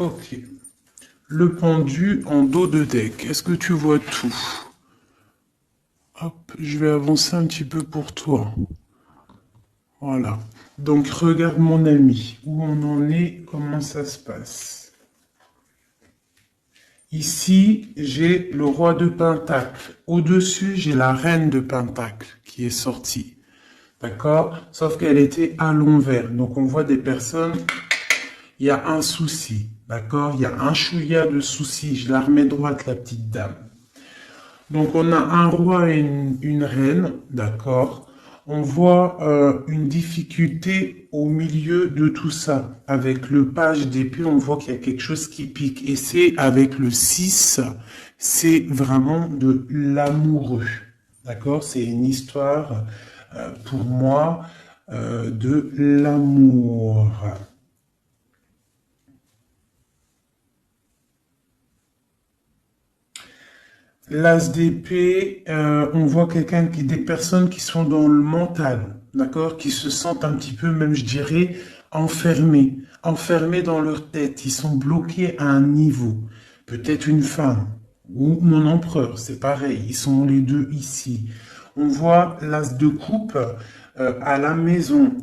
Ok. Le pendu en dos de deck. Est-ce que tu vois tout? Hop, je vais avancer un petit peu pour toi. Voilà. Donc regarde mon ami, où on en est, comment ça se passe. Ici, j'ai le roi de Pentacle. Au-dessus, j'ai la reine de Pentacle qui est sortie. D'accord? Sauf qu'elle était à l'envers. Donc on voit des personnes, il y a un souci. D'accord? Il y a un chouïa de souci. Je la remets droite, la petite dame. Donc on a un roi et une reine, d'accord. On voit une difficulté au milieu de tout ça. Avec le page d'épée, on voit qu'il y a quelque chose qui pique. Et c'est avec le 6, c'est vraiment de l'amoureux. D'accord? C'est une histoire, pour moi, de l'amour. L'as d'épée, on voit des personnes qui sont dans le mental, d'accord, qui se sentent un petit peu, même je dirais, enfermées dans leur tête. Ils sont bloqués à un niveau. Peut-être une femme ou mon empereur, c'est pareil. Ils sont les deux ici. On voit l'as de coupe à la maison.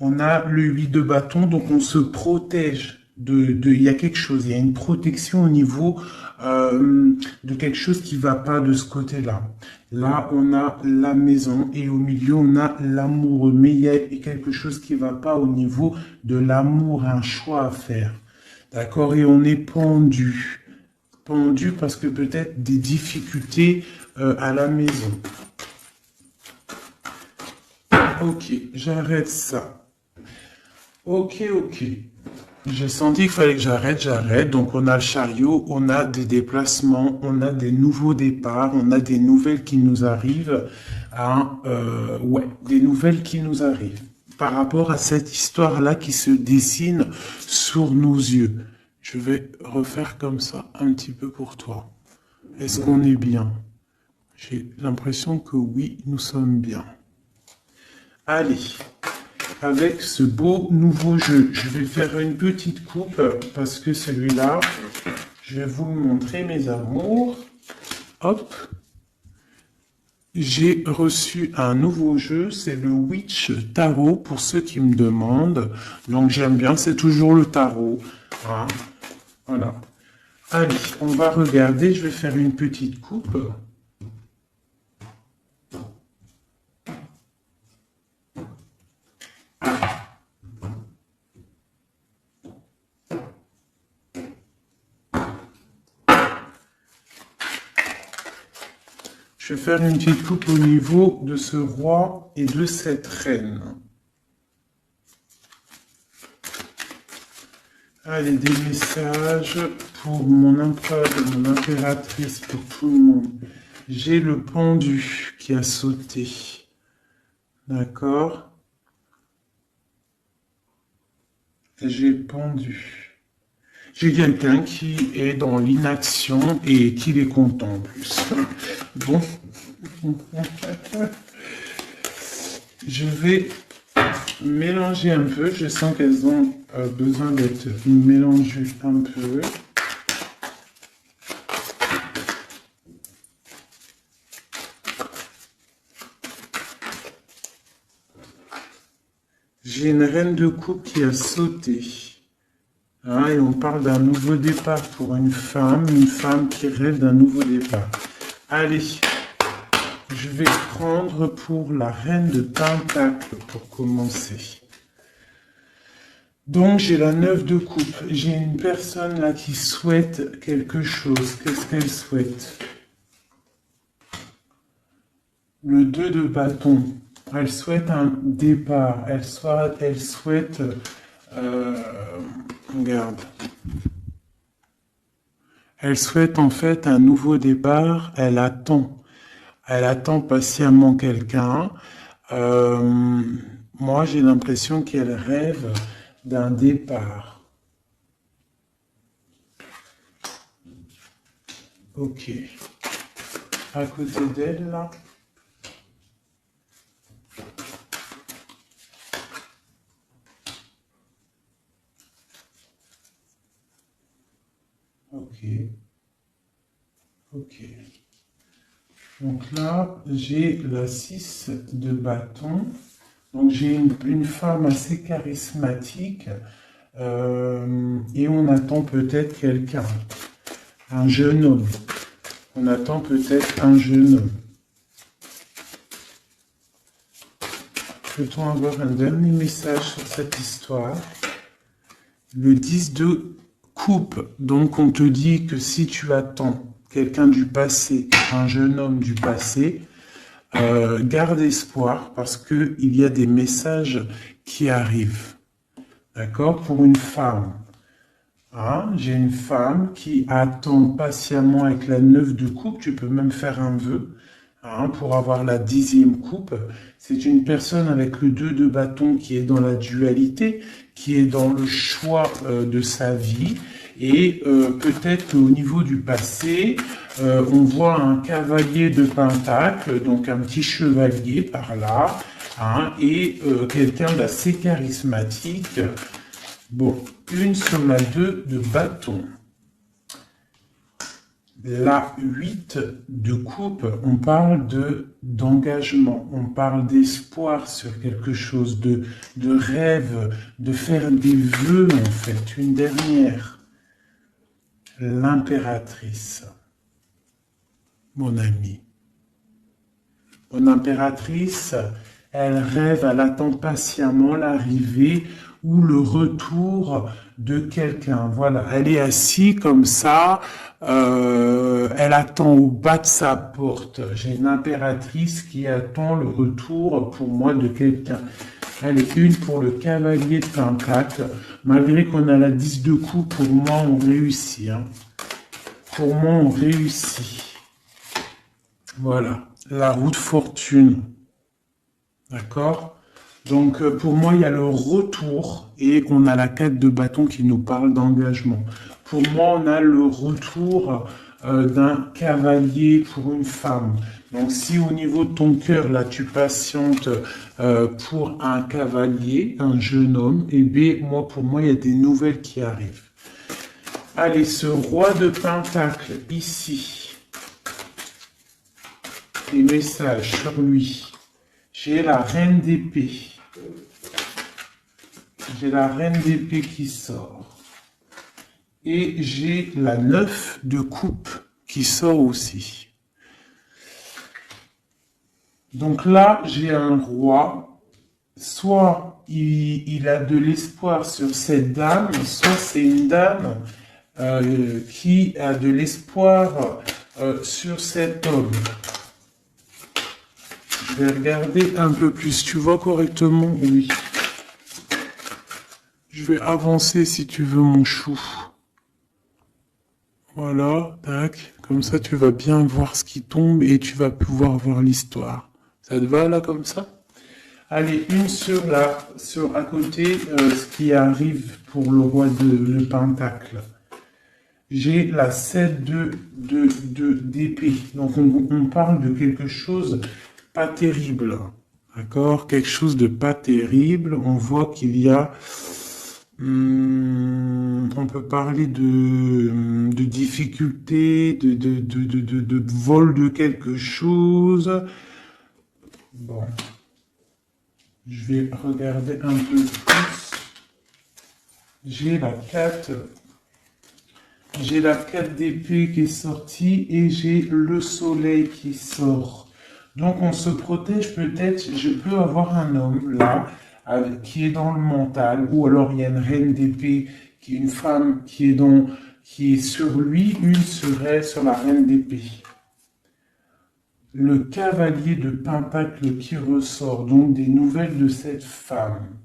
On a le 8 de bâton, donc on se protège il y a quelque chose, il y a une protection au niveau de quelque chose qui va pas de ce côté-là. Là, on a la maison et au milieu, on a l'amoureux. Mais il y a quelque chose qui va pas au niveau de l'amour, un choix à faire. D'accord? Et on est pendu. Pendu parce que peut-être des difficultés à la maison. Ok, j'arrête ça. Ok, ok. J'ai senti qu'il fallait que j'arrête. Donc on a le chariot, on a des déplacements, on a des nouveaux départs, on a des nouvelles qui nous arrivent. Ouais, des nouvelles qui nous arrivent par rapport à cette histoire-là qui se dessine sur nos yeux. Je vais refaire comme ça un petit peu pour toi. Est-ce qu'on est bien? J'ai l'impression que oui, nous sommes bien. Allez, avec ce beau nouveau jeu, je vais faire une petite coupe parce que celui-là, je vais vous le montrer, mes amours. Hop, j'ai reçu un nouveau jeu, c'est le Witch Tarot pour ceux qui me demandent. Donc j'aime bien, c'est toujours le tarot. Hein. Voilà. Allez, on va regarder, je vais faire une petite coupe. Je vais faire une petite coupe au niveau de ce roi et de cette reine. Allez, des messages pour mon empereur et mon impératrice, pour tout le monde. J'ai le pendu qui a sauté. D'accord? J'ai pendu. J'ai quelqu'un qui est dans l'inaction et qui est content en plus. Bon. Je vais mélanger un peu. Je sens qu'elles ont besoin d'être mélangées un peu. J'ai une reine de coupe qui a sauté. Hein, et on parle d'un nouveau départ pour une femme qui rêve d'un nouveau départ. Allez, je vais prendre pour la reine de Pentacle pour commencer. Donc j'ai la 9 de coupe. J'ai une personne là qui souhaite quelque chose. Qu'est-ce qu'elle souhaite? Le 2 de bâton. Elle souhaite un départ. Elle souhaite... regarde. Elle souhaite en fait un nouveau départ. Elle attend. Elle attend patiemment quelqu'un. Moi, j'ai l'impression qu'elle rêve d'un départ. Ok. À côté d'elle, là. Ok, ok. Donc là, j'ai la 6 de bâton. Donc j'ai une femme assez charismatique et on attend peut-être quelqu'un, un jeune homme. On attend peut-être un jeune homme. Peut-on avoir un dernier message sur cette histoire? Le 10 de coupe. Donc on te dit que si tu attends quelqu'un du passé, un jeune homme du passé, garde espoir parce qu'il y a des messages qui arrivent. D'accord? Pour une femme. Hein? J'ai une femme qui attend patiemment avec la 9 de coupe. Tu peux même faire un vœu, hein, pour avoir la 10e coupe. C'est une personne avec le 2 de bâton qui est dans la dualité, qui est dans le choix de sa vie. Et peut-être au niveau du passé, on voit un cavalier de pentacle, donc un petit chevalier par là, hein, et quelqu'un d'assez charismatique. Bon, une sur la 2 de bâton. La 8 de coupe, on parle d'engagement, on parle d'espoir sur quelque chose, de rêve, de faire des vœux en fait. Une dernière, l'impératrice, mon ami. Mon impératrice, elle rêve, elle attend patiemment l'arrivée ou le retour de quelqu'un. Voilà, elle est assise comme ça, elle attend au bas de sa porte. J'ai une impératrice qui attend le retour pour moi de quelqu'un. Elle est une pour le cavalier de pentacle. Malgré qu'on a la 10 de coupe, pour moi on réussit. Hein. Pour moi on réussit. Voilà, la roue de fortune. D'accord? Donc pour moi, il y a le retour et on a la 4 de bâton qui nous parle d'engagement. Pour moi, on a le retour d'un cavalier pour une femme. Donc si au niveau de ton cœur, là, tu patientes pour un cavalier, un jeune homme, et bien, moi, pour moi, il y a des nouvelles qui arrivent. Allez, ce roi de pentacle, ici, les messages sur lui. J'ai la reine d'épée. J'ai la reine d'épée qui sort. Et j'ai la 9 de coupe qui sort aussi. Donc là, j'ai un roi. Soit il a de l'espoir sur cette dame, soit c'est une dame qui a de l'espoir sur cet homme. Je vais regarder un peu plus. Tu vois correctement? Oui. Je vais avancer si tu veux, mon chou. Voilà, tac. Comme ça, tu vas bien voir ce qui tombe et tu vas pouvoir voir l'histoire. Ça te va là comme ça? Allez, une sur à côté, ce qui arrive pour le roi le pentacle. J'ai la 7 d'épée. Donc on parle de quelque chose pas terrible. D'accord? Quelque chose de pas terrible. On voit qu'il y a on peut parler de difficulté, de vol de quelque chose. Bon, je vais regarder un peu plus. J'ai la 4. J'ai la 4 d'épée qui est sortie et j'ai le soleil qui sort. Donc on se protège peut-être, je peux avoir un homme là qui est dans le mental, ou alors il y a une reine d'épée, qui est une femme qui est sur lui, une serait sur la reine d'épée. Le cavalier de pentacle qui ressort, donc des nouvelles de cette femme.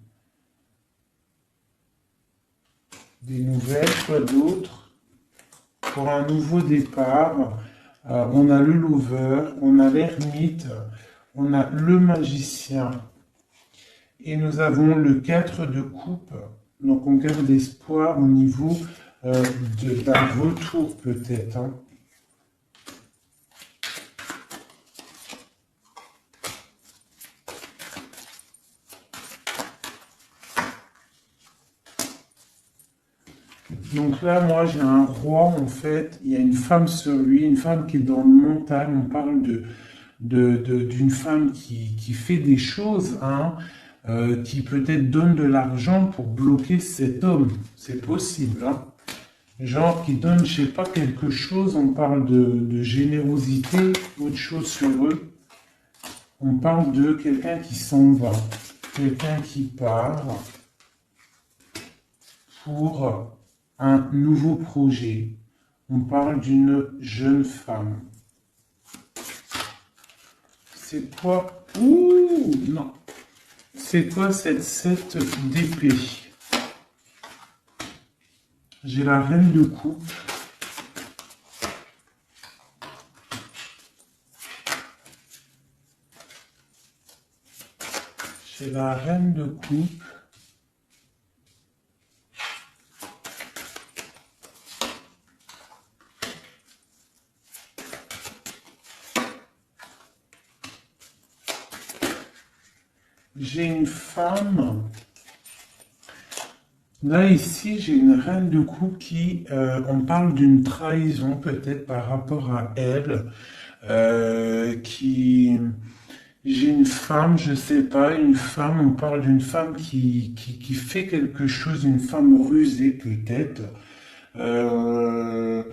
Des nouvelles, quoi d'autre? Pour un nouveau départ, on a le lover, on a l'ermite, on a le magicien. Et nous avons le 4 de coupe. Donc on garde espoir au niveau d'un retour peut-être. Hein. Donc là, moi, j'ai un roi, en fait. Il y a une femme sur lui, une femme qui est dans le mental. On parle d'une femme qui fait des choses, hein, qui peut-être donne de l'argent pour bloquer cet homme. C'est possible, hein. Genre qui donne, je sais pas, quelque chose. On parle de générosité, autre chose sur eux. On parle de quelqu'un qui s'en va, quelqu'un qui part pour un nouveau projet. On parle d'une jeune femme. C'est quoi? Ouh, non. C'est quoi cette 7 d'épée? J'ai la reine de coupe. J'ai la reine de coupe. J'ai une femme. Là, ici, j'ai une reine de coupe qui, on parle d'une trahison peut-être par rapport à elle, j'ai une femme, je sais pas, une femme, on parle d'une femme qui fait quelque chose, une femme rusée peut-être, euh,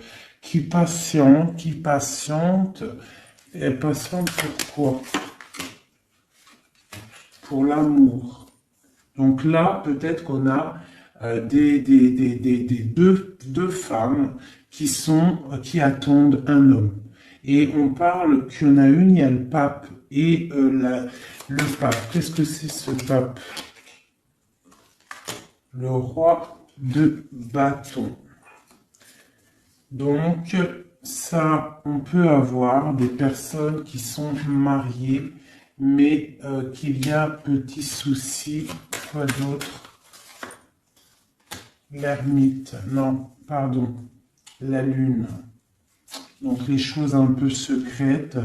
qui patiente, et patiente pour quoi? Pour l'amour. Donc là, peut-être qu'on a deux femmes qui attendent un homme. Et on parle qu'il y en a une, il y a le pape et le pape. Qu'est-ce que c'est ce pape? Le roi de bâton. Donc, ça, on peut avoir des personnes qui sont mariées, mais qu'il y a petit souci. Quoi d'autre? L'ermite, non, pardon, la lune. Donc les choses un peu secrètes.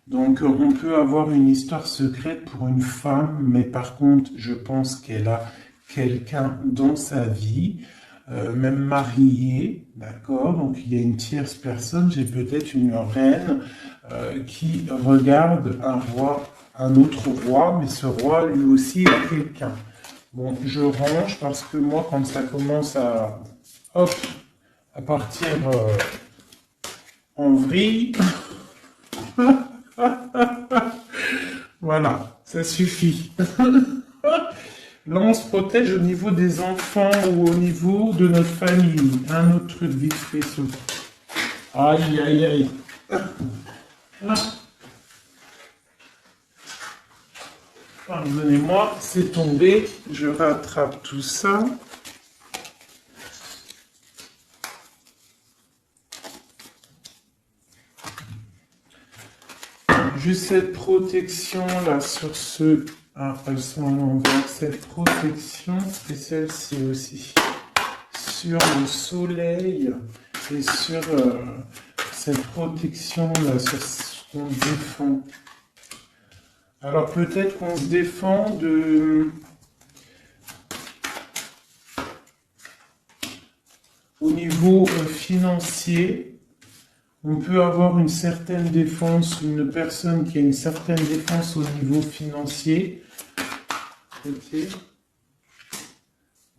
Donc on peut avoir une histoire secrète pour une femme, mais par contre, je pense qu'elle a quelqu'un dans sa vie, même marié, d'accord? Donc il y a une tierce personne, j'ai peut-être une reine qui regarde un roi, un autre roi, mais ce roi lui aussi a quelqu'un. Bon, je range parce que moi, quand ça commence hop, à partir en vrille, voilà, ça suffit. Là, on se protège au niveau des enfants ou au niveau de notre famille. Un autre truc vite fait, sauter. Aïe, aïe, aïe. Pardonnez-moi, c'est tombé. Je rattrape tout ça. Juste cette protection là sur ce. Ah, elles sont à l'envers. Cette protection et celle-ci aussi. Sur le soleil et sur cette protection là, sur ce qu'on défend. Alors peut-être qu'on se défend au niveau financier. On peut avoir une certaine défense, une personne qui a une certaine défense au niveau financier. Ok.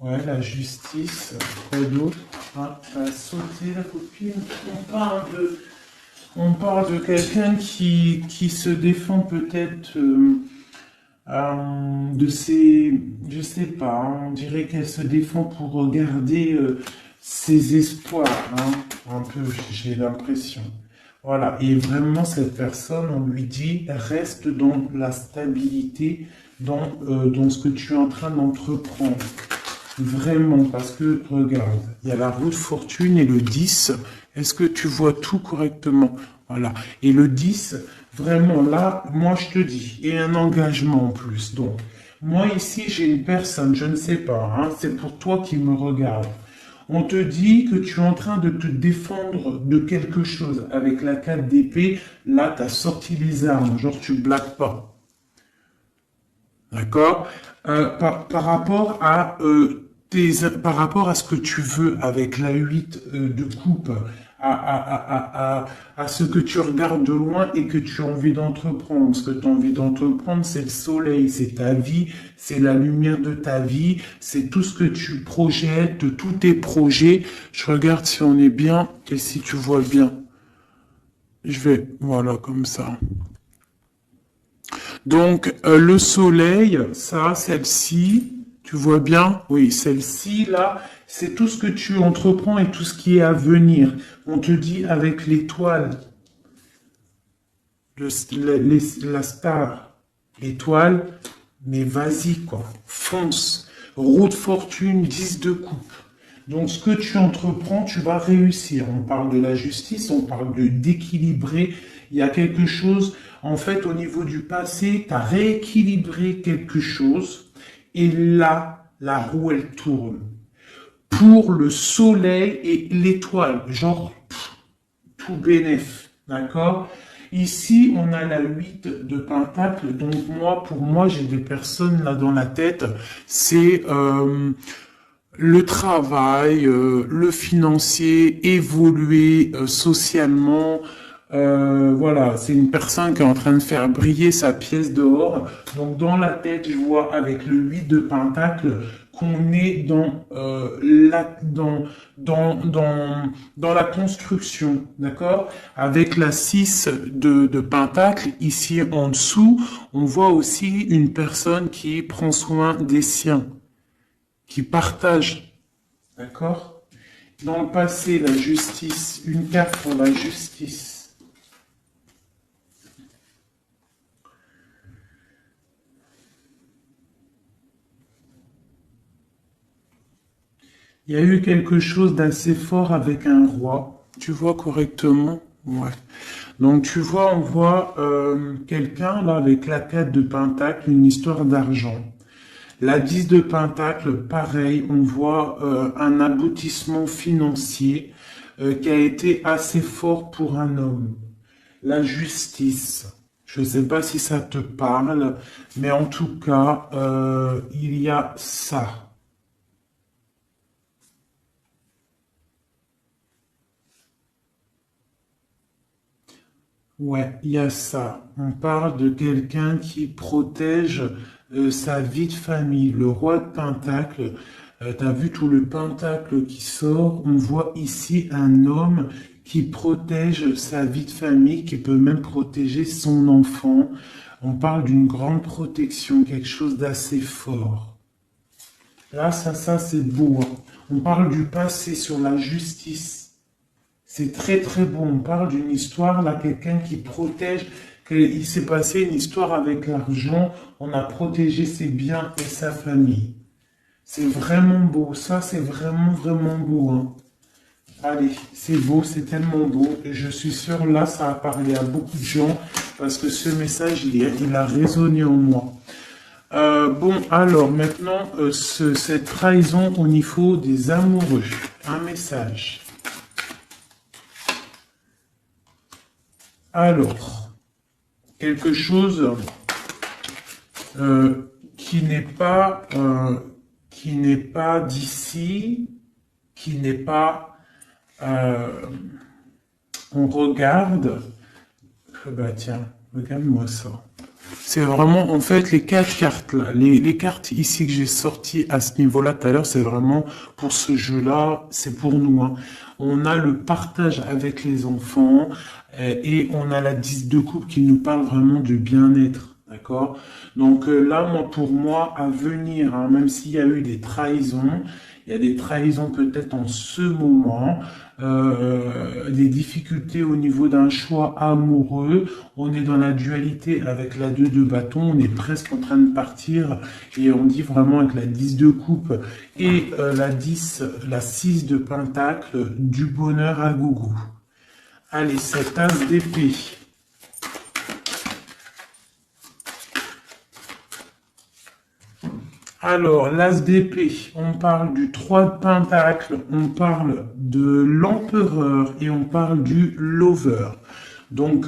Ouais, la justice, quoi d'autre? Ah, ça a sauté la copine. On parle de quelqu'un qui se défend peut-être de ses... Je sais pas, on dirait qu'elle se défend pour garder ses espoirs, hein, un peu, j'ai l'impression. Voilà, et vraiment cette personne, on lui dit, reste dans la stabilité, dans ce que tu es en train d'entreprendre. Vraiment, parce que, regarde, il y a la roue de fortune et le 10. Est-ce que tu vois tout correctement? Voilà. Et le 10, vraiment là, moi je te dis, et un engagement en plus. Donc, moi ici, j'ai une personne, je ne sais pas, hein, c'est pour toi qui me regarde. On te dit que tu es en train de te défendre de quelque chose. Avec la 4 d'épée, là, tu as sorti les armes, genre tu blagues pas. D'accord? Par rapport à par rapport à ce que tu veux avec la 8 de coupe, à ce que tu regardes de loin et que tu as envie d'entreprendre. Ce que tu as envie d'entreprendre, c'est le soleil, c'est ta vie, c'est la lumière de ta vie, c'est tout ce que tu projettes, tous tes projets. Je regarde si on est bien et si tu vois bien. Je vais, voilà, comme ça. Donc, le soleil, ça, celle-ci, tu vois bien? Oui, celle-ci, là, c'est tout ce que tu entreprends et tout ce qui est à venir. On te dit avec l'étoile, la star, l'étoile, mais vas-y, quoi, fonce. Roue de fortune, 10 de coupe. Donc, ce que tu entreprends, tu vas réussir. On parle de la justice, on parle d'équilibrer. Il y a quelque chose, en fait, au niveau du passé, tu as rééquilibré quelque chose. Et là, la roue, elle tourne. Pour le soleil et l'étoile. Genre, tout bénef. D'accord? Ici, on a la 8 de Pentacle. Donc, pour moi, j'ai des personnes là dans la tête. C'est le travail, le financier, évoluer socialement. Voilà, c'est une personne qui est en train de faire briller sa pièce d'or. Donc dans la tête, je vois avec le 8 de Pentacle qu'on est dans la construction, d'accord? Avec la 6 de Pentacle, ici en dessous, on voit aussi une personne qui prend soin des siens, qui partage, d'accord? Dans le passé, la justice, une carte pour la justice. Il y a eu quelque chose d'assez fort avec un roi. Tu vois correctement? Ouais. Donc tu vois, on voit quelqu'un là avec la 4 de Pentacle, une histoire d'argent. La 10 de Pentacle, pareil, on voit un aboutissement financier qui a été assez fort pour un homme. La justice. Je ne sais pas si ça te parle, mais en tout cas, il y a ça. Ouais, il y a ça. On parle de quelqu'un qui protège sa vie de famille. Le roi de Pentacle, tu as vu tout le Pentacle qui sort. On voit ici un homme qui protège sa vie de famille, qui peut même protéger son enfant. On parle d'une grande protection, quelque chose d'assez fort. Là, ça c'est beau, hein. On parle du passé sur la justice. C'est très très beau. On parle d'une histoire, là, quelqu'un qui protège. Il s'est passé une histoire avec l'argent. On a protégé ses biens et sa famille. C'est vraiment beau. Ça, c'est vraiment vraiment beau, hein. Allez, c'est beau, c'est tellement beau. Et je suis sûr, là, ça a parlé à beaucoup de gens parce que ce message, il a résonné en moi. Bon, alors maintenant, cette trahison au niveau des amoureux. Un message. Alors, quelque chose qui n'est pas d'ici, qui n'est pas, on regarde, bah tiens, regarde-moi ça. C'est vraiment, en fait, les 4 cartes là, les cartes ici que j'ai sorties à ce niveau-là tout à l'heure, c'est vraiment pour ce jeu-là, c'est pour nous, hein. On a le partage avec les enfants et on a la 10 de coupe qui nous parle vraiment de bien-être, d'accord? Donc là, pour moi, à venir, hein, même s'il y a eu des trahisons, il y a des trahisons peut-être en ce moment, des difficultés au niveau d'un choix amoureux. On est dans la dualité avec la 2 de bâton, on est presque en train de partir et on dit vraiment avec la 10 de coupe et la 6 de pentacle, du bonheur à gogo. Allez, cette as d'épée. Alors, l'as d'épée, on parle du 3 de pentacle, on parle de l'empereur et on parle du lover. Donc,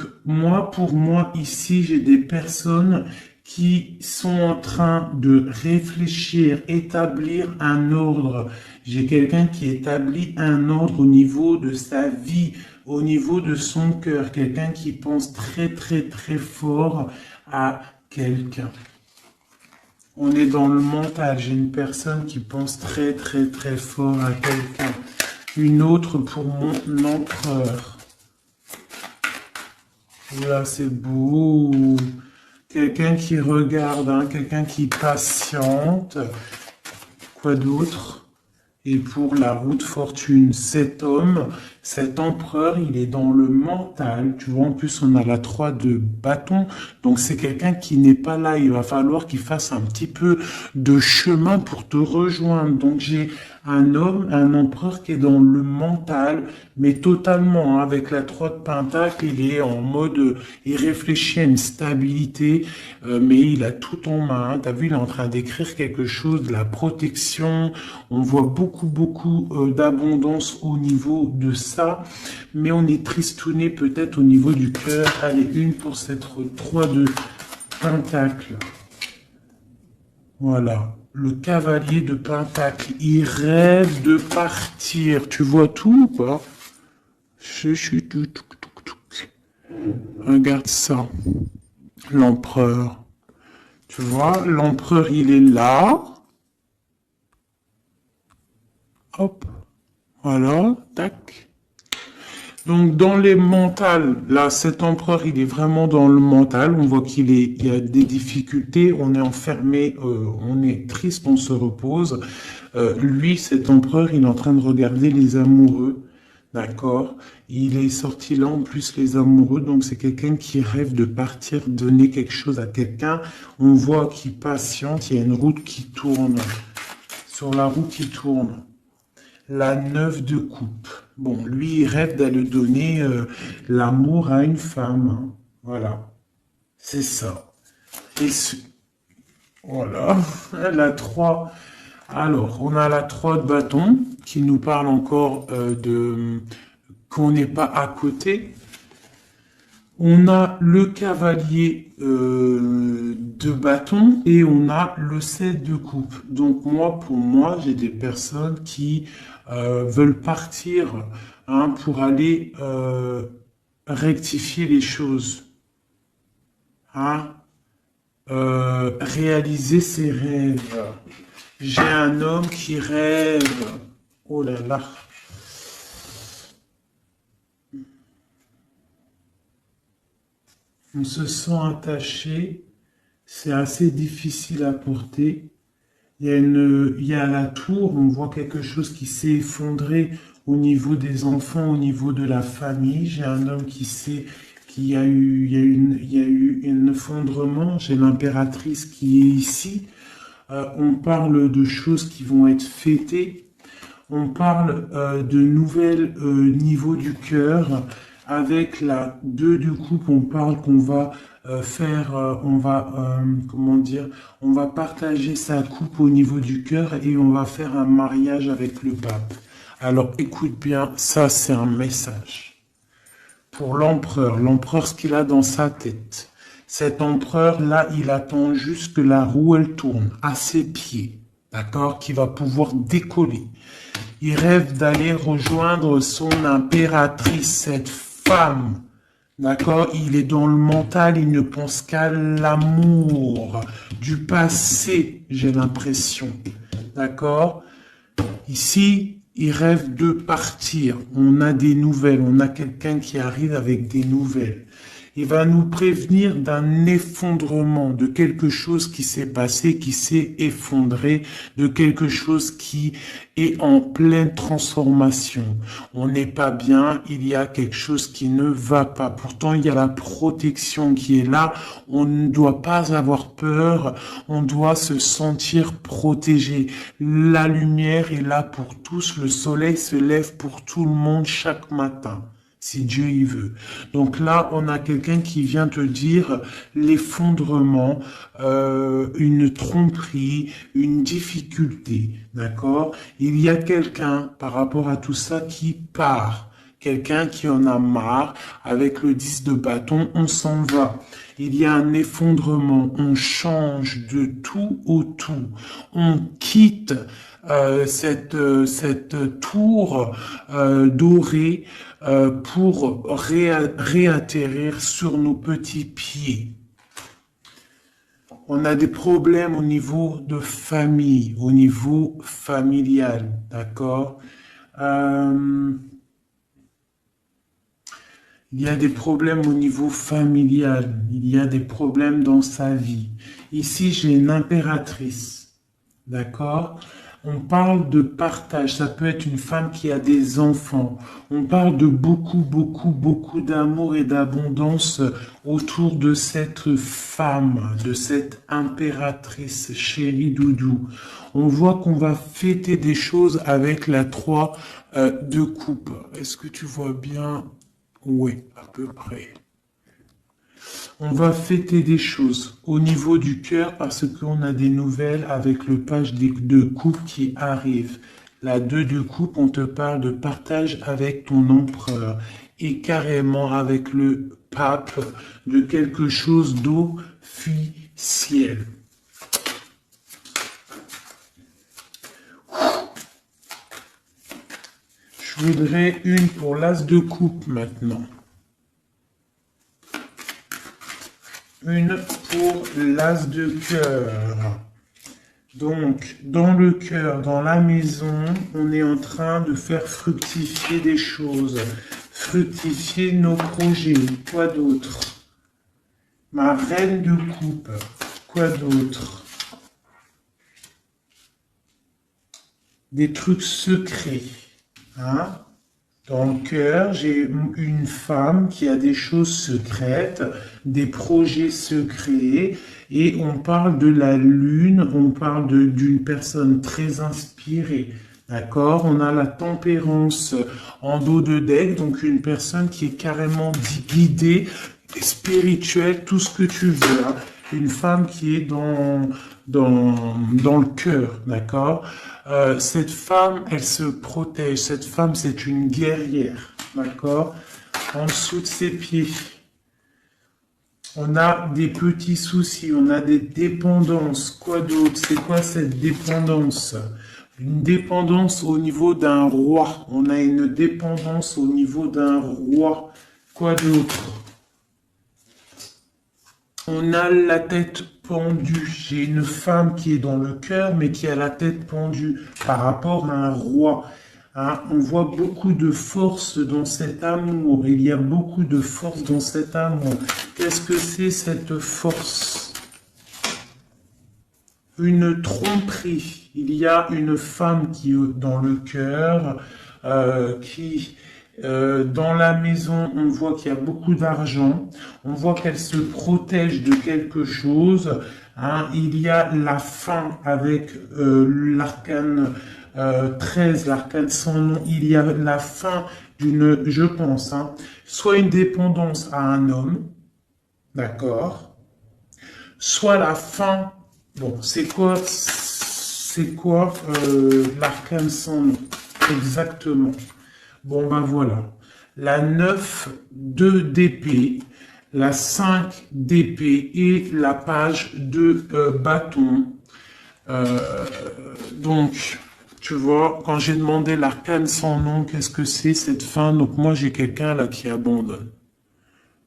pour moi, ici, j'ai des personnes qui sont en train de réfléchir, établir un ordre. J'ai quelqu'un qui établit un ordre au niveau de sa vie, au niveau de son cœur, quelqu'un qui pense très très très fort à quelqu'un. On est dans le mental, j'ai une personne qui pense très très très fort à quelqu'un. Une autre pour mon empereur. Là, c'est beau. Quelqu'un qui regarde, hein, quelqu'un qui patiente. Quoi d'autre? Et pour la roue de fortune, cet homme, cet empereur, il est dans le mental. Tu vois, en plus, on a la 3 de bâton. Donc, c'est quelqu'un qui n'est pas là. Il va falloir qu'il fasse un petit peu de chemin pour te rejoindre. Donc, j'ai un homme, un empereur qui est dans le mental, mais totalement, hein, avec la 3 de pentacle, il est en mode, il réfléchit à une stabilité, mais il a tout en main. T'as vu, il est en train d'écrire quelque chose, de la protection. On voit beaucoup d'abondance au niveau de ça, mais on est tristouné peut-être au niveau du cœur. Allez, une pour cette 3 de pentacle. Voilà. Le cavalier de pentacle, il rêve de partir. Tu vois tout ou pas? Regarde ça. L'empereur. Tu vois, l'empereur, il est là. Hop. Voilà. Tac. Donc, dans les mentales, là, cet empereur, il est vraiment dans le mental. On voit il y a des difficultés. On est enfermé, on est triste, on se repose. Lui, cet empereur, il est en train de regarder les amoureux. D'accord? Il est sorti là, en plus, les amoureux. Donc, c'est quelqu'un qui rêve de partir, donner quelque chose à quelqu'un. On voit qu'il patiente. Il y a une route qui tourne. Sur la roue qui tourne. La 9 de coupe. Bon, lui, il rêve d'aller donner l'amour à une femme. Hein. Voilà. C'est ça. Et voilà. La 3. Alors, on a la 3 de bâton qui nous parle encore qu'on n'est pas à côté. On a le cavalier de bâton et on a le 7 de coupe. Donc pour moi, j'ai des personnes qui veulent partir, hein, pour aller rectifier les choses, hein, réaliser ses rêves. J'ai un homme qui rêve. Oh là là. On se sent attaché, c'est assez difficile à porter. Il y a la tour, on voit quelque chose qui s'est effondré au niveau des enfants, au niveau de la famille. J'ai un homme il y a eu un effondrement. J'ai l'impératrice qui est ici. On parle de choses qui vont être fêtées. On parle de nouvelles niveaux du cœur. Avec la 2 de coupe, on parle qu'on va comment dire, on va partager sa coupe au niveau du cœur et on va faire un mariage avec le pape. Alors écoute bien, ça c'est un message pour l'empereur. L'empereur, ce qu'il a dans sa tête. Cet empereur-là, il attend juste que la roue, elle tourne à ses pieds, d'accord, qui va pouvoir décoller. Il rêve d'aller rejoindre son impératrice, cette femme, d'accord? Il est dans le mental, il ne pense qu'à l'amour du passé, j'ai l'impression, d'accord? Ici, il rêve de partir. On a des nouvelles, on a quelqu'un qui arrive avec des nouvelles. Il va nous prévenir d'un effondrement, de quelque chose qui s'est passé, qui s'est effondré, de quelque chose qui est en pleine transformation. On n'est pas bien, il y a quelque chose qui ne va pas. Pourtant, il y a la protection qui est là. On ne doit pas avoir peur, on doit se sentir protégé. La lumière est là pour tous, le soleil se lève pour tout le monde chaque matin. Si Dieu y veut. Donc là, on a quelqu'un qui vient te dire l'effondrement, une tromperie, une difficulté, d'accord? Il y a quelqu'un par rapport à tout ça qui part, quelqu'un qui en a marre. Avec le 10 de bâton, on s'en va. Il y a un effondrement, on change de tout au tout. On quitte cette tour dorée pour réatterrir sur nos petits pieds. On a des problèmes au niveau de famille, au niveau familial, d'accord? Il y a des problèmes au niveau familial, il y a des problèmes dans sa vie. Ici, j'ai une impératrice, d'accord? On parle de partage, ça peut être une femme qui a des enfants. On parle de beaucoup d'amour et d'abondance autour de cette femme, de cette impératrice, chérie doudou. On voit qu'on va fêter des choses avec la 3 de coupe. Est-ce que tu vois bien? Oui, à peu près. On va fêter des choses au niveau du cœur parce qu'on a des nouvelles avec le page de coupe qui arrive. La 2 de coupe, on te parle de partage avec ton empereur et carrément avec le pape de quelque chose d'officiel. Je voudrais une pour l'as de coupe maintenant. Une pour l'as de cœur. Donc, dans le cœur, dans la maison, on est en train de faire fructifier des choses. Fructifier nos projets. Quoi d'autre? Ma reine de coupe. Quoi d'autre? Des trucs secrets. Hein? Dans le cœur, j'ai une femme qui a des choses secrètes, des projets secrets, et on parle de la lune, on parle d'une personne très inspirée. D'accord? On a la tempérance en dos de deck, donc une personne qui est carrément guidée, spirituelle, tout ce que tu veux. Hein? Une femme qui est dans le cœur, d'accord? Cette femme, elle se protège. Cette femme, c'est une guerrière, d'accord? En dessous de ses pieds, on a des petits soucis, on a des dépendances. Quoi d'autre? C'est quoi cette dépendance? Une dépendance au niveau d'un roi. On a une dépendance au niveau d'un roi. Quoi d'autre? On a la tête pendue. J'ai une femme qui est dans le cœur, mais qui a la tête pendue par rapport à un roi. Hein, on voit beaucoup de force dans cet amour. Il y a beaucoup de force dans cet amour. Qu'est-ce que c'est cette force? Une tromperie. Il y a une femme qui est dans le cœur, dans la maison, on voit qu'il y a beaucoup d'argent. On voit qu'elle se protège de quelque chose. Hein. Il y a la fin avec l'arcane 13, l'arcane sans nom. Il y a la fin d'une, je pense, hein, soit une dépendance à un homme, d'accord, soit la fin. Bon, c'est quoi l'arcane sans nom? Exactement. Bon, ben voilà. La 9 d'épée, la 5 d'épée et la page de bâton. Donc, tu vois, quand j'ai demandé l'arcane sans nom, qu'est-ce que c'est cette fin? Donc moi, j'ai quelqu'un là qui abandonne.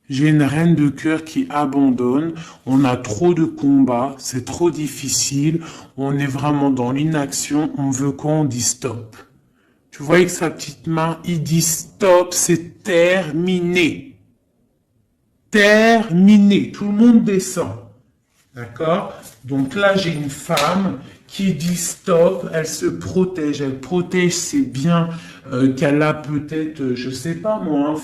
J'ai une reine de cœur qui abandonne. On a trop de combats, c'est trop difficile. On est vraiment dans l'inaction. On veut qu'on dise stop. Tu vois avec sa petite main, il dit stop, c'est terminé. Terminé. Tout le monde descend. D'accord? Donc là, j'ai une femme qui dit stop, elle se protège. Elle protège ses biens qu'elle a peut-être, je sais pas moi, hein,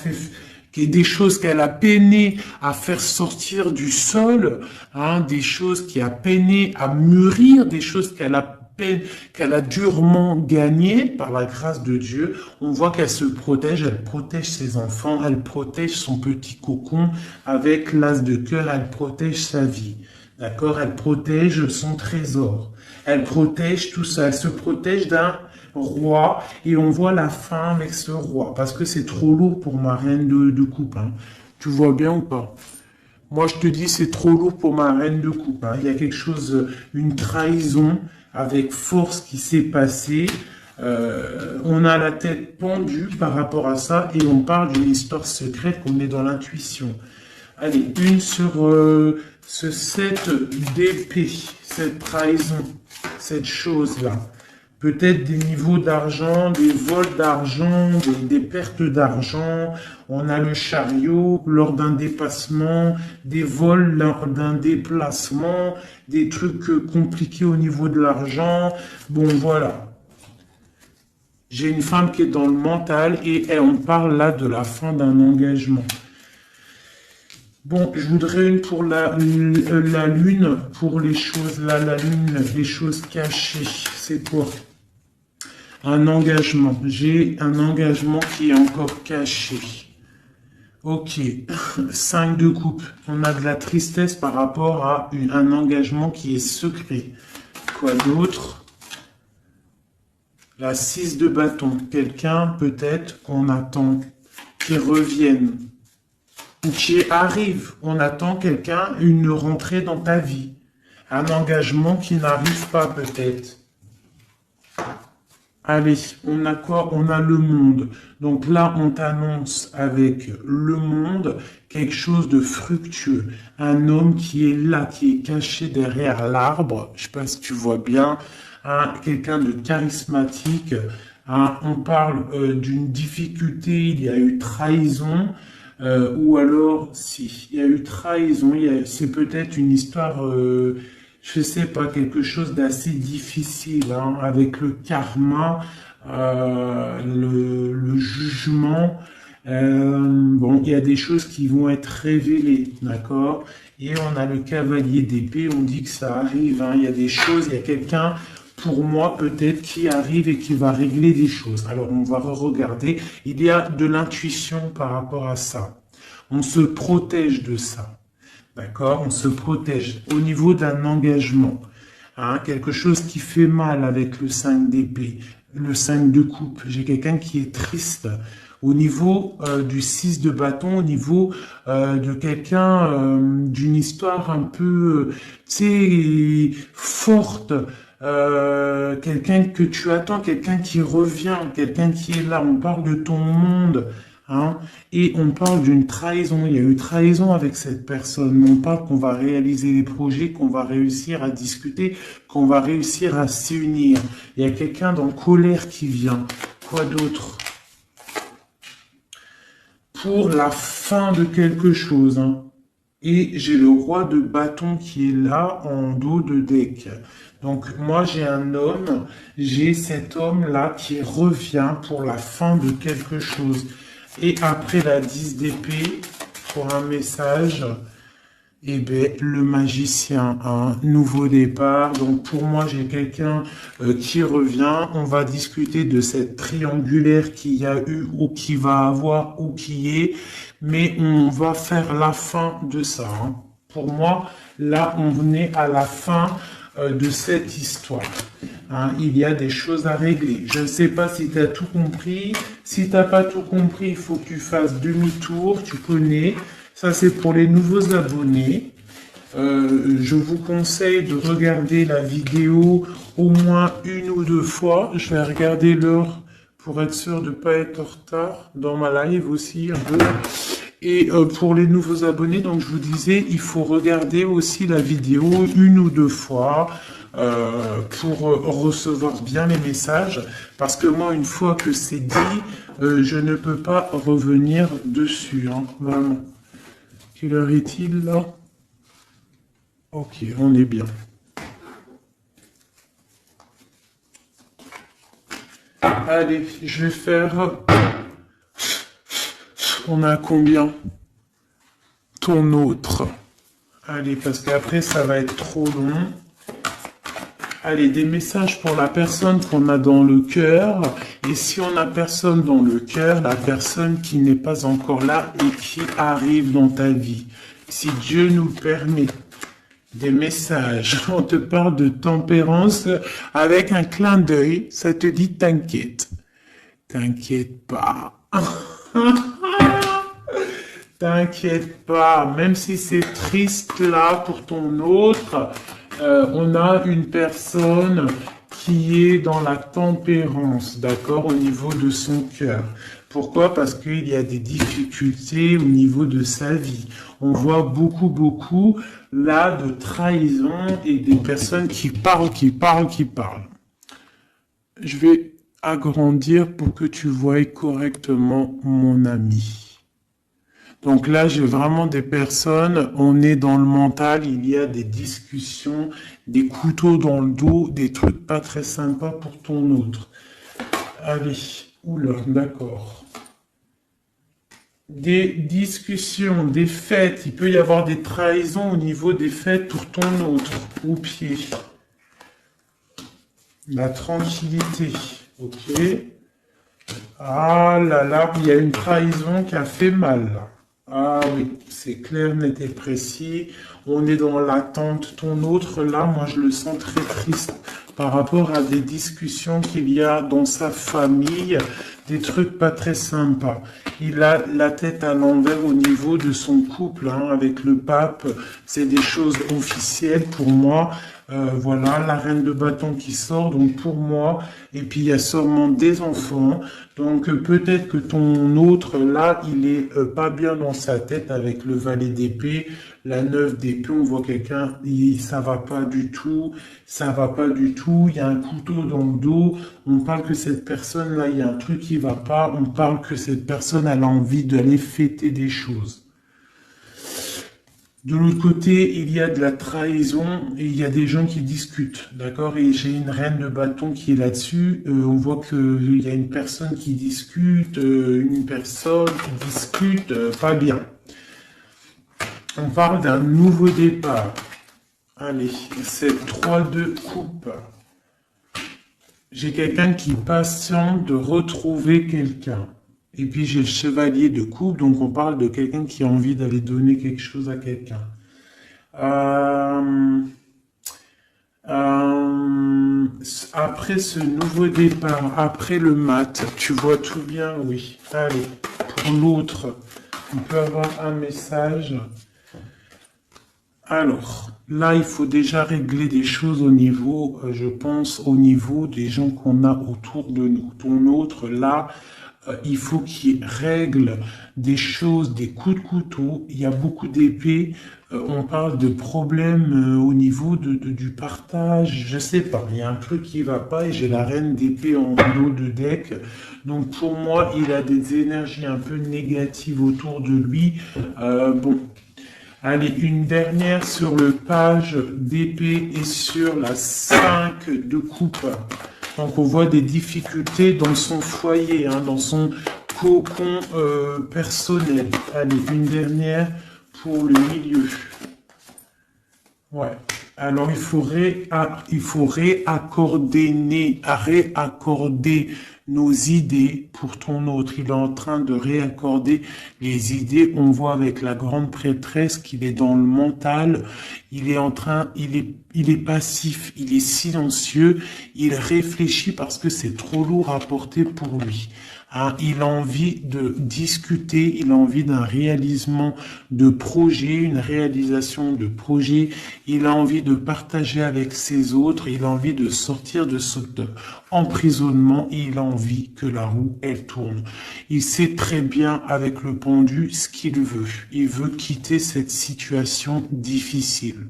des choses qu'elle a peiné à faire sortir du sol, hein, des choses qui a peiné à mûrir, des choses qu'elle a durement gagné par la grâce de Dieu. On voit qu'elle se protège, elle protège ses enfants, elle protège son petit cocon avec l'as de cœur, elle protège sa vie. D'accord? Elle protège son trésor. Elle protège tout ça. Elle se protège roi, et on voit la fin avec ce roi, parce que c'est trop lourd pour ma reine de coupe, hein. Tu vois bien ou pas? Moi, je te dis, c'est trop lourd pour ma reine de coupe, hein. Il y a quelque chose, une trahison avec force qui s'est passée. On a la tête pendue par rapport à ça et on parle d'une histoire secrète qu'on est dans l'intuition. Allez, une sur ce 7 d'épée, cette trahison, cette chose-là. Peut-être des niveaux d'argent, des vols d'argent, des pertes d'argent. On a le chariot lors d'un dépassement, des vols lors d'un déplacement, des trucs compliqués au niveau de l'argent. Bon, voilà. J'ai une femme qui est dans le mental et on parle là de la fin d'un engagement. Bon, je voudrais une pour la lune, pour les choses là, la lune, les choses cachées. C'est quoi? Un engagement. J'ai un engagement qui est encore caché. Ok, 5 de coupe. On a de la tristesse par rapport à un engagement qui est secret. Quoi d'autre? La 6 de bâton. Quelqu'un, peut-être, qu'on attend qui revienne. Ou qui arrive. On attend quelqu'un, une rentrée dans ta vie. Un engagement qui n'arrive pas, peut-être. Allez, on a quoi? On a le monde. Donc là, on t'annonce avec le monde quelque chose de fructueux. Un homme qui est là, qui est caché derrière l'arbre. Je sais pas si tu vois bien. Hein, quelqu'un de charismatique. Hein, on parle d'une difficulté. Il y a eu trahison. Ou alors, si, il y a eu trahison. C'est peut-être une histoire... je sais pas, quelque chose d'assez difficile, hein, avec le karma, le jugement. Bon, il y a des choses qui vont être révélées, d'accord? Et on a le cavalier d'épée, on dit que ça arrive, hein, il y a des choses, il y a quelqu'un, pour moi peut-être, qui arrive et qui va régler des choses. Alors on va regarder, il y a de l'intuition par rapport à ça. On se protège de ça. D'accord? On se protège au niveau d'un engagement. Hein, quelque chose qui fait mal avec le 5 d'épée, le 5 de coupe. J'ai quelqu'un qui est triste. Au niveau du 6 de bâton, au niveau de quelqu'un, d'une histoire un peu, tu sais, forte. Quelqu'un que tu attends, quelqu'un qui revient, quelqu'un qui est là. On parle de ton monde. Hein, et on parle d'une trahison, il y a eu trahison avec cette personne, on parle qu'on va réaliser des projets, qu'on va réussir à discuter, qu'on va réussir à s'unir. Il y a quelqu'un dans colère qui vient. Quoi d'autre? Pour la fin de quelque chose. Hein. Et j'ai le roi de bâton qui est là en dos de deck. Donc moi j'ai un homme, j'ai cet homme-là qui revient pour la fin de quelque chose. Et après la 10 d'épée, pour un message, eh bien, le magicien, un nouveau départ. Donc pour moi, j'ai quelqu'un qui revient. On va discuter de cette triangulaire qu'il y a eu ou qui va avoir ou qui est. Mais on va faire la fin de ça. Hein. Pour moi, là, on venait à la fin de cette histoire. Hein, il y a des choses à régler. Je ne sais pas si tu as tout compris. Si tu n'as pas tout compris, il faut que tu fasses demi-tour. Tu connais. Ça, c'est pour les nouveaux abonnés. Je vous conseille de regarder la vidéo au moins 1 ou 2 fois. Je vais regarder l'heure pour être sûr de ne pas être en retard dans ma live aussi un peu. Et pour les nouveaux abonnés, donc je vous disais, il faut regarder aussi la vidéo 1 ou 2 fois pour recevoir bien les messages. Parce que moi, une fois que c'est dit, je ne peux pas revenir dessus. Hein, vraiment. Quelle heure est-il là? Ok, on est bien. Allez, je vais faire... On a combien? Ton autre. Allez, parce qu'après, ça va être trop long. Allez, des messages pour la personne qu'on a dans le cœur. Et si on n'a personne dans le cœur, la personne qui n'est pas encore là et qui arrive dans ta vie. Si Dieu nous le permet. des messages. On te parle de tempérance avec un clin d'œil. Ça te dit t'inquiète. T'inquiète pas. T'inquiète pas. Même si c'est triste là pour ton autre, on a une personne qui est dans la tempérance, d'accord, au niveau de son cœur. Pourquoi? Parce qu'il y a des difficultés au niveau de sa vie. On voit beaucoup, là, de trahison et des personnes qui parlent. Je vais agrandir pour que tu voies correctement mon ami. Donc là, j'ai vraiment des personnes, on est dans le mental, il y a des discussions, des couteaux dans le dos, des trucs pas très sympas pour ton autre. Allez, oula, d'accord. Des discussions, des fêtes, il peut y avoir des trahisons au niveau des fêtes pour ton autre, au pied. La tranquillité, ok. Ah là là, il y a une trahison qui a fait mal là. Ah oui, c'est clair, net et précis. On est dans l'attente. Ton autre, là, moi, je le sens très triste par rapport à des discussions qu'il y a dans sa famille, des trucs pas très sympas. Il a la tête à l'envers au niveau de son couple, hein, avec le pape. C'est des choses officielles pour moi. Voilà, la reine de bâton qui sort, donc pour moi, et puis il y a sûrement des enfants, donc peut-être que ton autre, là, il est pas bien dans sa tête avec le valet d'épée, la 9 d'épée, on voit quelqu'un, ça va pas du tout, il y a un couteau dans le dos, on parle que cette personne-là, il y a un truc qui va pas, on parle que cette personne, elle a envie d'aller fêter des choses. De l'autre côté, il y a de la trahison et il y a des gens qui discutent, d'accord? Et j'ai une reine de bâton qui est là-dessus. On voit qu'il y a une personne qui discute, pas bien. On parle d'un nouveau départ. Allez, c'est 3-2 coupe. J'ai quelqu'un qui patiente de retrouver quelqu'un. Et puis j'ai le chevalier de coupe, donc on parle de quelqu'un qui a envie d'aller donner quelque chose à quelqu'un. Après ce nouveau départ, après le mat, tu vois tout bien, oui. Allez, pour l'autre, on peut avoir un message. Alors, là, il faut déjà régler des choses au niveau, je pense, au niveau des gens qu'on a autour de nous. Ton autre, là, il faut qu'il règle des choses, des coups de couteau. Il y a beaucoup d'épées. On parle de problèmes au niveau du partage. Je sais pas. Il y a un truc qui va pas et j'ai la reine d'épée en haut de deck. Donc pour moi, il a des énergies un peu négatives autour de lui. Bon. Allez, une dernière sur le page d'épée et sur la 5 de coupe. Donc on voit des difficultés dans son foyer, hein, dans son cocon personnel. Allez, une dernière pour le milieu. Ouais. Alors il faut réaccorder nos idées pour ton autre. Il est en train de réaccorder les idées. On voit avec la grande prêtresse qu'il est dans le mental. Il est passif, il est silencieux. Il réfléchit parce que c'est trop lourd à porter pour lui. Hein, il a envie de discuter, il a envie d'un réalisation de projet, une réalisation de projet, il a envie de partager avec ses autres, il a envie de sortir de cet emprisonnement, et il a envie que la roue, elle tourne. Il sait très bien avec le pendu ce qu'il veut. Il veut quitter cette situation difficile.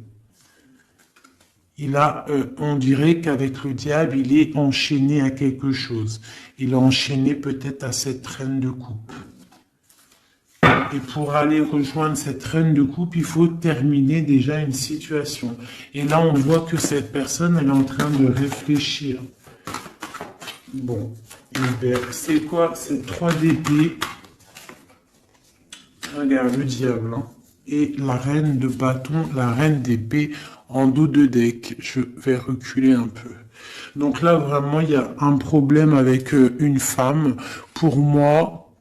On dirait qu'avec le diable, il est enchaîné à quelque chose. Il est enchaîné peut-être à cette reine de coupe. Et pour aller rejoindre cette reine de coupe, il faut terminer déjà une situation. Et là, on voit que cette personne, elle est en train de réfléchir. Bon, c'est quoi? C'est 3 d'épée. Regarde le diable, hein. Et la reine de bâton, la reine d'épée en dos de deck. Je vais reculer un peu. Donc là, vraiment, il y a un problème avec une femme. Pour moi,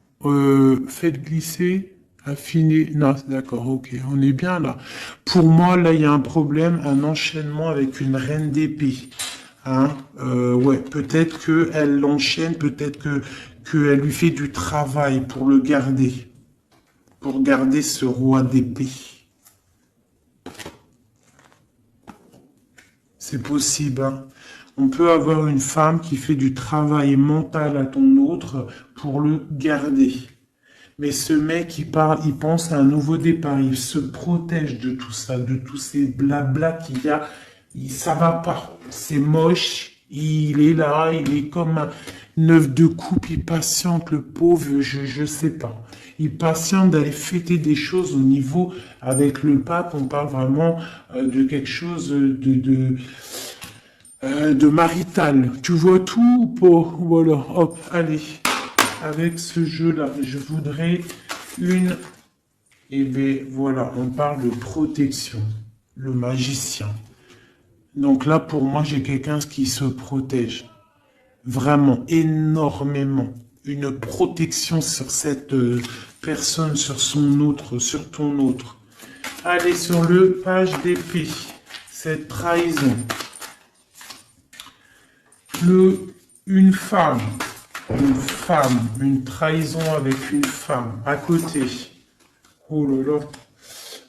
faites glisser. Affiner. Non, d'accord, ok, on est bien là. Pour moi, là, il y a un problème, un enchaînement avec une reine d'épée. Hein, ouais, peut-être que elle l'enchaîne, peut-être que qu'elle lui fait du travail pour garder ce roi d'épée. C'est possible, hein. On peut avoir une femme qui fait du travail mental à ton autre pour le garder. Mais ce mec, il parle, il pense à un nouveau départ, il se protège de tout ça, de tous ces blabla qu'il y a. Ça va pas, c'est moche, il est là, il est comme un neuf de coupe, il patiente, le pauvre, je sais pas. Il patiente d'aller fêter des choses au niveau, avec le pape, on parle vraiment de quelque chose de marital. Tu vois tout ou pas? Voilà, hop, allez. Avec ce jeu-là, je voudrais une... Et bien voilà, on parle de protection. Le magicien. Donc là, pour moi, j'ai quelqu'un qui se protège. Vraiment, énormément. Une protection sur cette personne, sur son autre, sur ton autre. Allez, sur le page d'épée. Cette trahison. Une femme. Une femme, une trahison avec une femme à côté. Oh là là.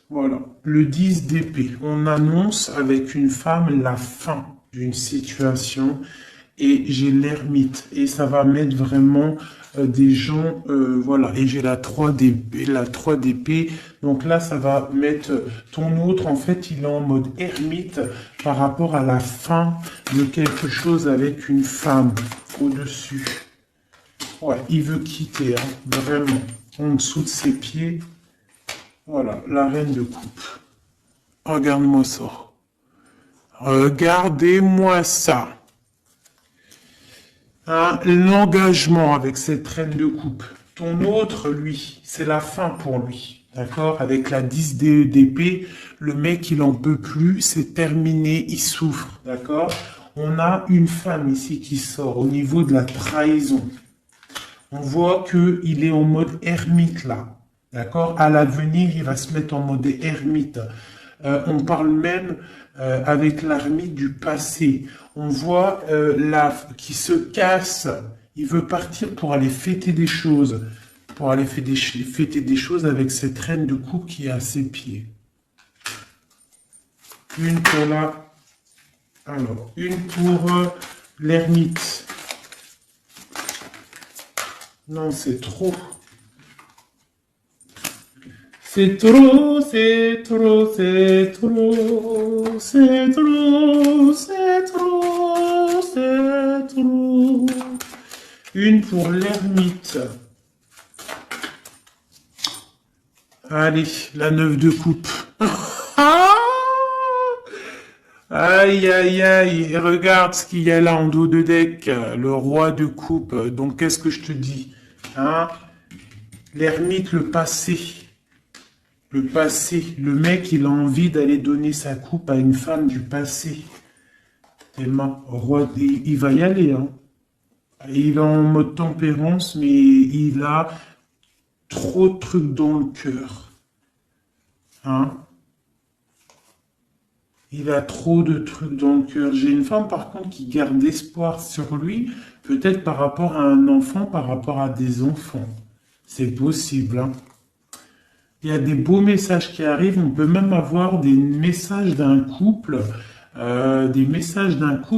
Voilà. Le 10 d'épée. On annonce avec une femme la fin d'une situation et j'ai l'ermite. Et ça va mettre vraiment des gens, voilà. Et j'ai la 3 d'épée, la 3 d'épée. Donc là, ça va mettre ton autre, en fait, il est en mode ermite par rapport à la fin de quelque chose avec une femme au-dessus. Ouais, il veut quitter, hein, vraiment. En dessous de ses pieds. Voilà, la reine de coupe. Regarde-moi ça. Regardez-moi ça. Hein, l'engagement avec cette reine de coupe. Ton autre, lui, c'est la fin pour lui. D'accord? Avec la 10 d'épée, le mec, il en peut plus, c'est terminé, il souffre. D'accord? On a une femme ici qui sort au niveau de la trahison. On voit qu'il est en mode ermite là. D'accord? À l'avenir, il va se mettre en mode ermite. On parle même avec l'ermite du passé. On voit là qui se casse. Il veut partir pour aller fêter des choses. Pour aller fêter des choses avec cette reine de coupe qui est à ses pieds. Une pour la... Alors, une pour l'ermite. Non, c'est trop. C'est trop, c'est trop, c'est trop, c'est trop, c'est trop, c'est trop. Une pour l'ermite. Allez, la 9 de coupe. Aïe, aïe, aïe, regarde ce qu'il y a là en dos de deck, le roi de coupe. Donc, qu'est-ce que je te dis? Hein? L'ermite, le passé. Le passé. Le mec, il a envie d'aller donner sa coupe à une femme du passé. Tellement, roi, il va y aller, hein. Il est en mode tempérance, mais il a trop de trucs dans le cœur. Hein? Il a trop de trucs dans le cœur. J'ai une femme, par contre, qui garde espoir sur lui, peut-être par rapport à un enfant, par rapport à des enfants. C'est possible, hein. Il y a des beaux messages qui arrivent. On peut même avoir des messages d'un couple,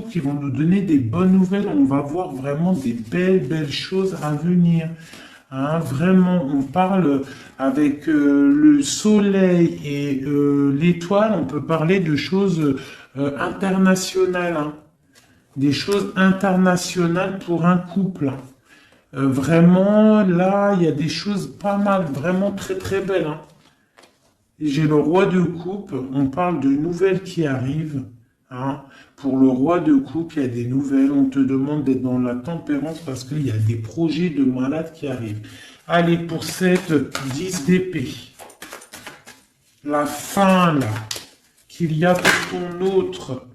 qui vont nous donner des bonnes nouvelles. On va voir vraiment des belles, belles choses à venir. Hein, vraiment, on parle avec le soleil et l'étoile, on peut parler de choses internationales, hein. Des choses internationales pour un couple, hein. Vraiment, là, il y a des choses pas mal, vraiment très très belles, hein. J'ai le roi de coupe, on parle de nouvelles qui arrivent, hein. Pour le roi de coupe, il y a des nouvelles, on te demande d'être dans la tempérance parce qu'il y a des projets de malades qui arrivent. Allez, pour cette 10 d'épée, la fin là, qu'il y a pour ton autre,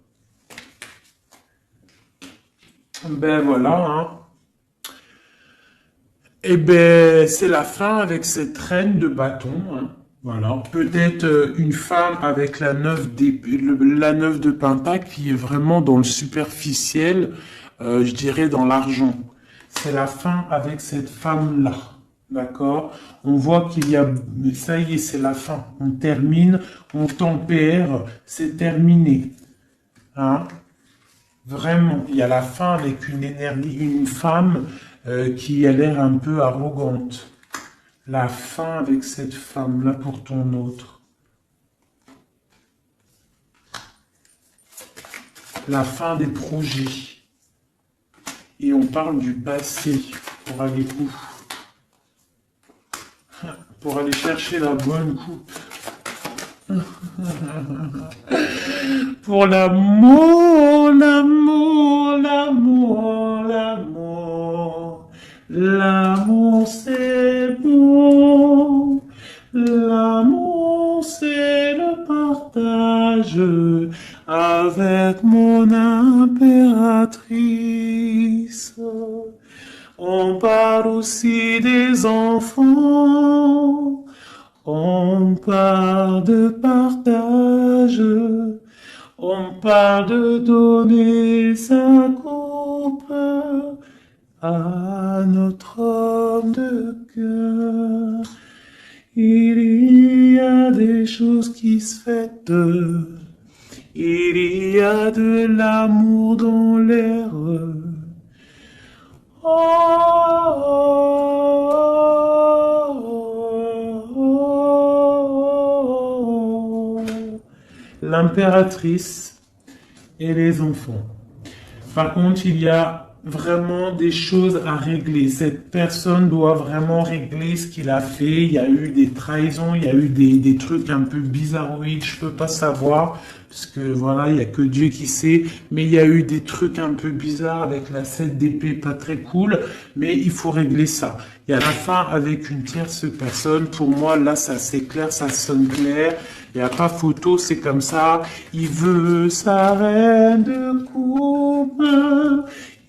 ben voilà, hein. Eh ben, c'est la fin avec cette reine de bâton, hein. Voilà. Peut-être une femme avec la 9 de Pentacle qui est vraiment dans le superficiel, je dirais dans l'argent. C'est la fin avec cette femme-là. D'accord? On voit qu'il y a, ça y est, c'est la fin. On termine, on tempère, c'est terminé. Hein? Vraiment, il y a la fin avec une énergie, une femme qui a l'air un peu arrogante. La fin avec cette femme-là pour ton autre. La fin des projets. Et on parle du passé pour aller où? Pour aller chercher la bonne coupe. Pour l'amour, l'amour, l'amour, l'amour. L'amour c'est beau. L'amour c'est le partage avec mon impératrice. On parle aussi des enfants. On parle de partage, on parle de donner sa coupe à notre homme de cœur. Il y a des choses qui se fêtent, il y a de l'amour dans l'air. L'impératrice et les enfants. Par contre, il y a vraiment des choses à régler. Cette personne doit vraiment régler ce qu'il a fait. Il y a eu des trahisons, il y a eu des trucs un peu bizarroïdes, je peux pas savoir, parce que voilà, il y a que Dieu qui sait, mais il y a eu des trucs un peu bizarres avec la 7 d'épée, pas très cool, mais il faut régler ça. Il y a la fin avec une tierce personne. Pour moi, là, ça c'est clair, ça sonne clair. Il n'y a pas photo, c'est comme ça. Il veut sa reine de coupe.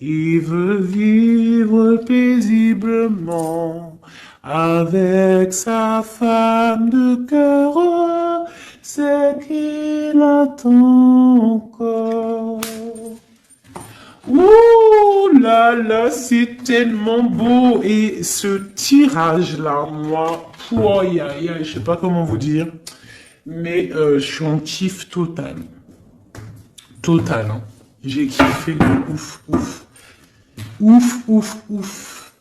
Il veut vivre paisiblement avec sa femme de cœur. C'est qu'il attend encore. Ouh là là, c'est tellement beau. Et ce tirage-là, moi, je sais pas comment vous dire. Mais je suis en kiff total. Total, hein. J'ai kiffé de ouf, ouf. Ouf, ouf, ouf.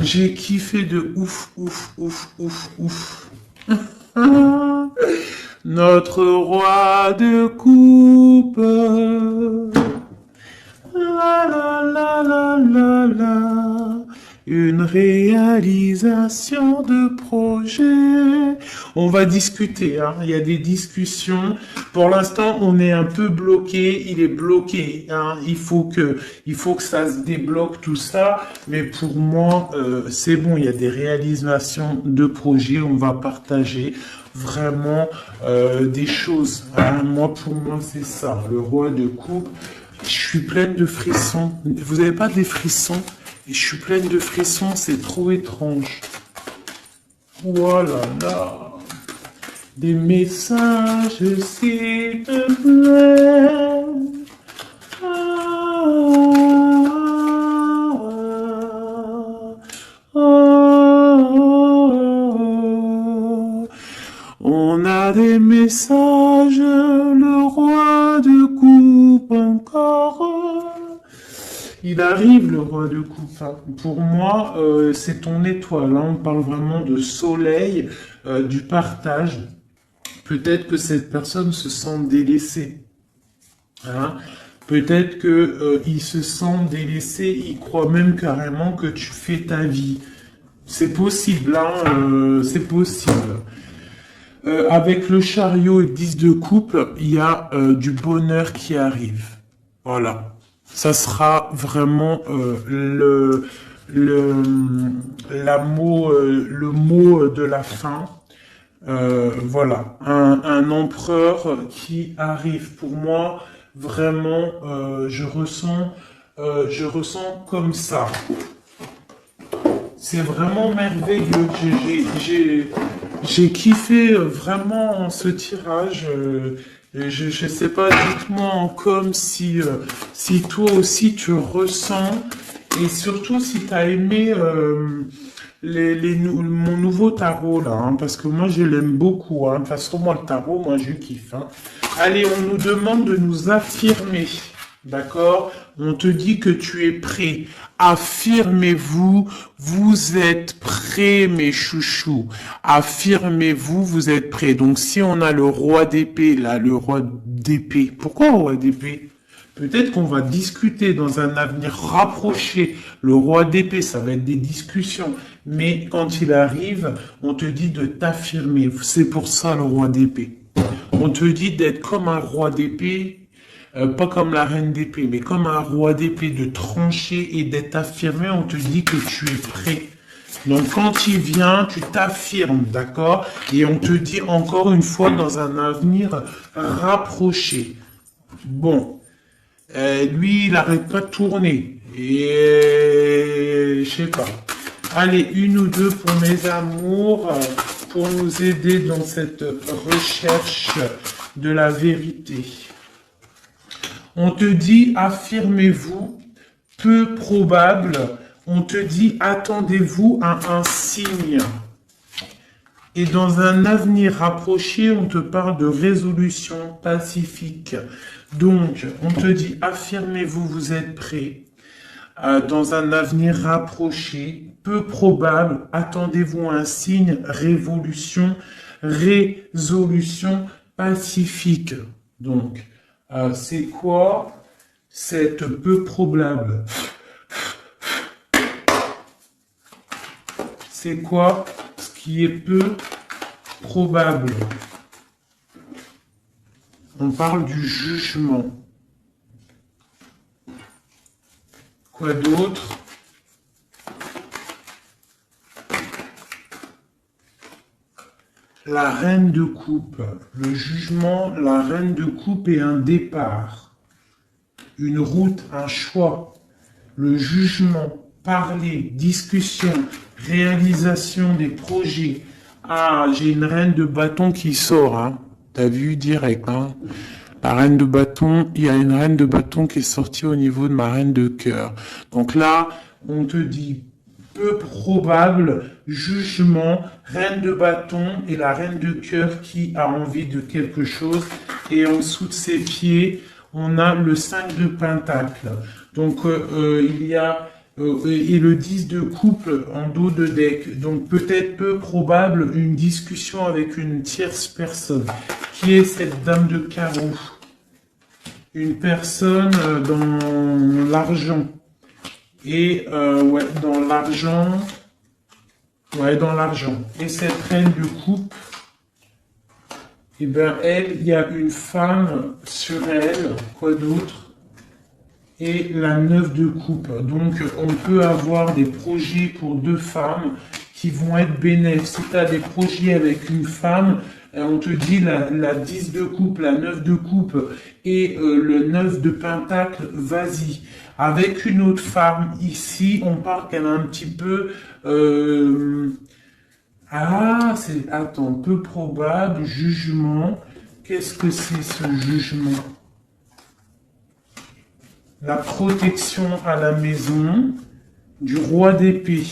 J'ai kiffé de ouf, ouf, ouf, ouf, ouf. Notre roi de coupe. La la la la la la. Une réalisation de projet. On va discuter, hein. Il y a des discussions. Pour l'instant, on est un peu bloqué. Il est bloqué, hein. Il faut que ça se débloque tout ça. Mais pour moi, c'est bon. Il y a des réalisations de projet. On va partager vraiment des choses, hein. Moi, pour moi, c'est ça. Le roi de coupe. Je suis pleine de frissons. Vous n'avez pas des frissons? Et je suis pleine de frissons, c'est trop étrange. Voilà, là. Des messages, s'il te plaît. Ah, ah, ah. On a des messages, le roi de coupe encore. Il arrive, le roi de coupe. Pour moi, c'est ton étoile. Là, on parle vraiment de soleil, du partage. Peut-être que cette personne se sent délaissée. Hein? Peut-être que il se sent délaissé. Il croit même carrément que tu fais ta vie. C'est possible, hein, c'est possible. Avec le chariot et 10 de coupe, il y a du bonheur qui arrive. Voilà. Ça sera vraiment le mot de la fin. Voilà, un empereur qui arrive. Pour moi, vraiment, je ressens comme ça. C'est vraiment merveilleux. J'ai kiffé vraiment ce tirage. Je sais pas, dites-moi en com si toi aussi tu ressens et surtout si tu as aimé mon nouveau tarot là, hein, parce que moi je l'aime beaucoup. Hein. De toute façon, moi le tarot, moi je kiffe. Hein. Allez, on nous demande de nous affirmer. D'accord? On te dit que tu es prêt. Affirmez-vous, vous êtes prêts, mes chouchous. Affirmez-vous, vous êtes prêts. Donc, si on a le roi d'épée, là, le roi d'épée. Pourquoi le roi d'épée? Peut-être qu'on va discuter dans un avenir rapproché. Le roi d'épée, ça va être des discussions. Mais quand il arrive, on te dit de t'affirmer. C'est pour ça le roi d'épée. On te dit d'être comme un roi d'épée. Pas comme la reine d'épée, mais comme un roi d'épée, de trancher et d'être affirmé, on te dit que tu es prêt. Donc quand il vient, tu t'affirmes, d'accord? Et on te dit encore une fois dans un avenir rapproché. Bon, lui, il n'arrête pas de tourner. Et je sais pas. Allez, une ou deux pour mes amours, pour nous aider dans cette recherche de la vérité. On te dit, affirmez-vous, peu probable. On te dit, attendez-vous à un signe. Et dans un avenir rapproché, on te parle de résolution pacifique. Donc, on te dit, affirmez-vous, vous êtes prêts. Dans un avenir rapproché, peu probable, attendez-vous à un signe, résolution pacifique. Donc, c'est quoi cette peu probable? C'est quoi ce qui est peu probable? On parle du jugement. Quoi d'autre? La reine de coupe, le jugement, la reine de coupe est un départ, une route, un choix, le jugement, parler, discussion, réalisation des projets. Ah, j'ai une reine de bâton qui sort, hein. T'as vu direct, hein. La reine de bâton, il y a une reine de bâton qui est sortie au niveau de ma reine de cœur. Donc là, on te dit peu probable, jugement, reine de bâton et la reine de cœur qui a envie de quelque chose. Et en dessous de ses pieds, on a le 5 de pentacle. Donc il y a et le 10 de couple en dos de deck. Donc peut-être peu probable une discussion avec une tierce personne. Qui est cette dame de carreau? Une personne dans l'argent. Et ouais, dans l'argent. Ouais, dans l'argent. Et cette reine de coupe, eh ben elle, il y a une femme sur elle. Quoi d'autre? Et la 9 de coupe. Donc on peut avoir des projets pour deux femmes qui vont être bénéfiques. Si tu as des projets avec une femme, on te dit la 10 de coupe, la 9 de coupe et le 9 de pentacle, vas-y. Avec une autre femme ici, on parle qu'elle a un petit peu... Ah, c'est... Attends, peu probable, jugement. Qu'est-ce que c'est ce jugement? La protection à la maison du roi d'épée.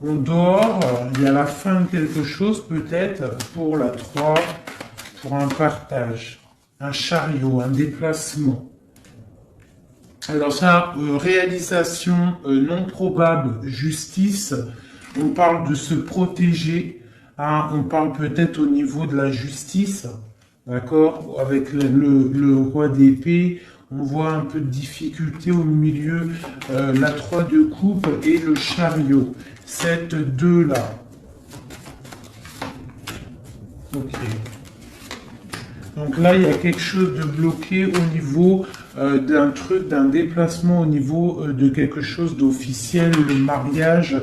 On dort, il y a la fin de quelque chose peut-être pour la 3, pour un partage, un chariot, un déplacement. Alors ça, réalisation non probable, justice, on parle de se protéger, hein, on parle peut-être au niveau de la justice, d'accord, avec le roi d'épée. On voit un peu de difficulté au milieu, la 3 de coupe et le chariot. Cette 2 là. Ok. Donc là, il y a quelque chose de bloqué au niveau d'un truc, d'un déplacement, au niveau de quelque chose d'officiel. Le mariage,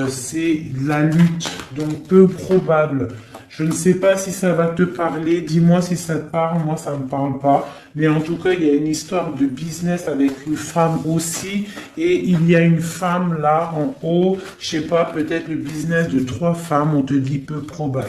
c'est la lutte. Donc peu probable. Je ne sais pas si ça va te parler. Dis-moi si ça te parle. Moi, ça me parle pas. Mais en tout cas, il y a une histoire de business avec une femme aussi. Et il y a une femme là en haut. Je sais pas, peut-être le business de trois femmes. On te dit peu probable.